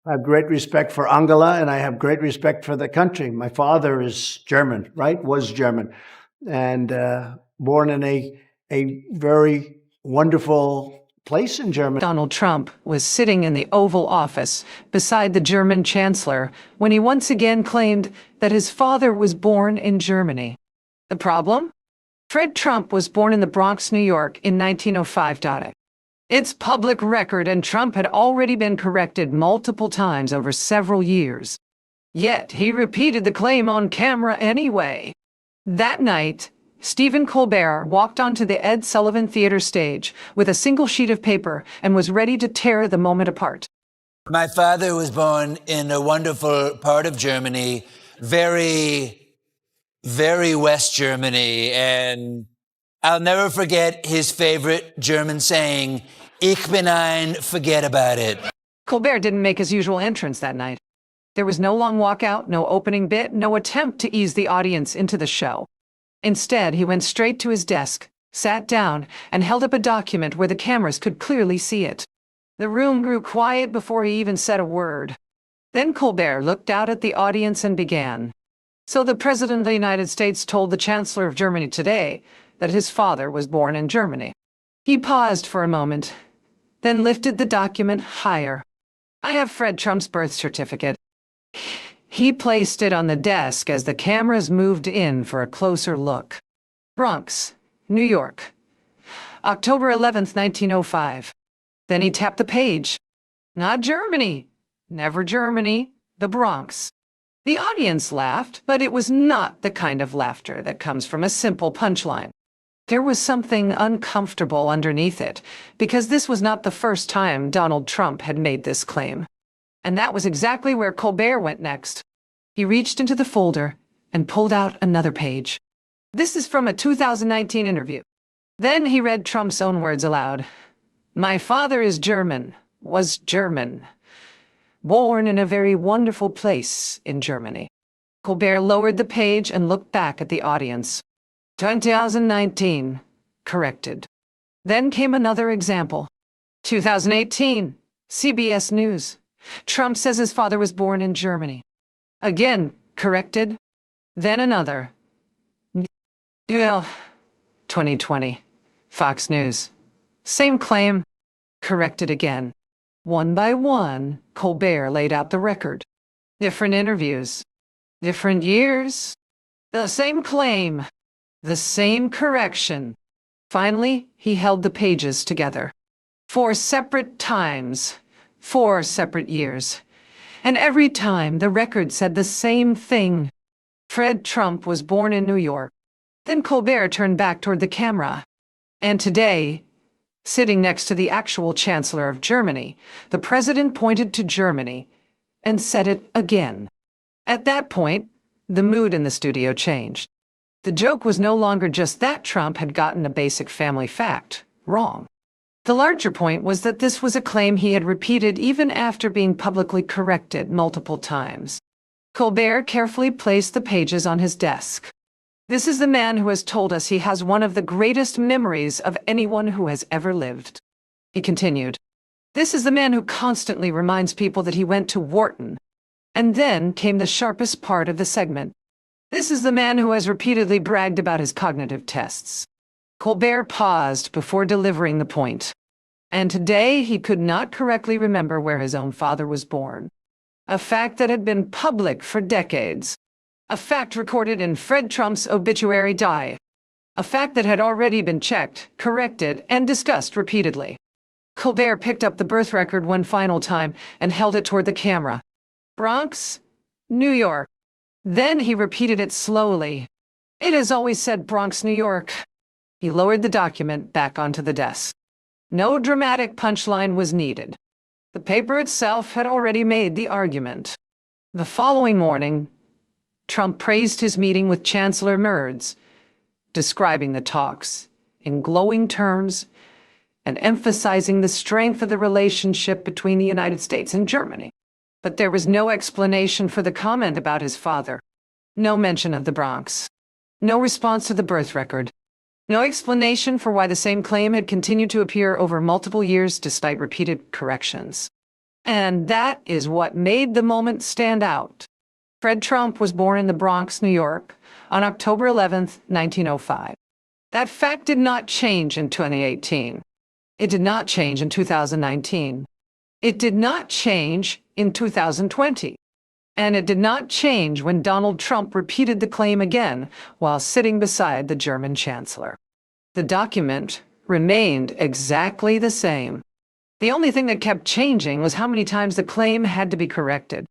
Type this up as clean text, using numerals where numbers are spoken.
I have great respect for Angela, and I have great respect for the country. My father is German, right? Was German, and born in a very wonderful place in Germany. Donald Trump was sitting in the Oval Office beside the German Chancellor when he once again claimed that his father was born in Germany. The problem? Fred Trump was born in the Bronx, New York in 1905. It's public record, and Trump had already been corrected multiple times over several years. Yet he repeated the claim on camera anyway. That night, Stephen Colbert walked onto the Ed Sullivan Theater stage with a single sheet of paper and was ready to tear the moment apart. My father was born in a wonderful part of Germany, very, very West Germany, and I'll never forget his favorite German saying, "Ich bin ein, forget about it." Colbert didn't make his usual entrance that night. There was no long walkout, no opening bit, no attempt to ease the audience into the show. Instead, he went straight to his desk, sat down, and held up a document where the cameras could clearly see it. The room grew quiet before he even said a word. Then Colbert looked out at the audience and began. So the President of the United States told the Chancellor of Germany today that his father was born in Germany. He paused for a moment, then lifted the document higher. I have Fred Trump's birth certificate. He placed it on the desk as the cameras moved in for a closer look. Bronx, New York, October 11th, 1905. Then he tapped the page. Not Germany. Never Germany. The Bronx. The audience laughed, but it was not the kind of laughter that comes from a simple punchline. There was something uncomfortable underneath it, because this was not the first time Donald Trump had made this claim. And that was exactly where Colbert went next. He reached into the folder and pulled out another page. This is from a 2019 interview. Then he read Trump's own words aloud. My father is German, was German, born in a very wonderful place in Germany. Colbert lowered the page and looked back at the audience. 2019, corrected. Then came another example. 2018, CBS News. Trump says his father was born in Germany. Again, corrected. Then another. 2020, Fox News. Same claim, corrected again. One by one, Colbert laid out the record. Different interviews. Different years. The same claim. The same correction. Finally, he held the pages together. 4 separate times. 4 separate years. And every time, the record said the same thing. Fred Trump was born in New York. Then Colbert turned back toward the camera. And today, sitting next to the actual Chancellor of Germany, the President pointed to Germany and said it again. At that point, the mood in the studio changed. The joke was no longer just that Trump had gotten a basic family fact wrong. The larger point was that this was a claim he had repeated even after being publicly corrected multiple times. Colbert carefully placed the pages on his desk. This is the man who has told us he has one of the greatest memories of anyone who has ever lived. He continued. This is the man who constantly reminds people that he went to Wharton. And then came the sharpest part of the segment. This is the man who has repeatedly bragged about his cognitive tests. Colbert paused before delivering the point. And today he could not correctly remember where his own father was born. A fact that had been public for decades. A fact recorded in Fred Trump's obituary die. A fact that had already been checked, corrected, and discussed repeatedly. Colbert picked up the birth record one final time and held it toward the camera. Bronx, New York. Then he repeated it slowly. It has always said Bronx, New York. He lowered the document back onto the desk. No dramatic punchline was needed. The paper itself had already made the argument. The following morning, Trump praised his meeting with Chancellor Merz, describing the talks in glowing terms and emphasizing the strength of the relationship between the United States and Germany. But there was no explanation for the comment about his father. No mention of the Bronx. No response to the birth record. No explanation for why the same claim had continued to appear over multiple years despite repeated corrections. And that is what made the moment stand out. Fred Trump was born in the Bronx, New York, on October 11th, 1905. That fact did not change in 2018. It did not change in 2019. It did not change in 2020. And it did not change when Donald Trump repeated the claim again while sitting beside the German chancellor. The document remained exactly the same. The only thing that kept changing was how many times the claim had to be corrected.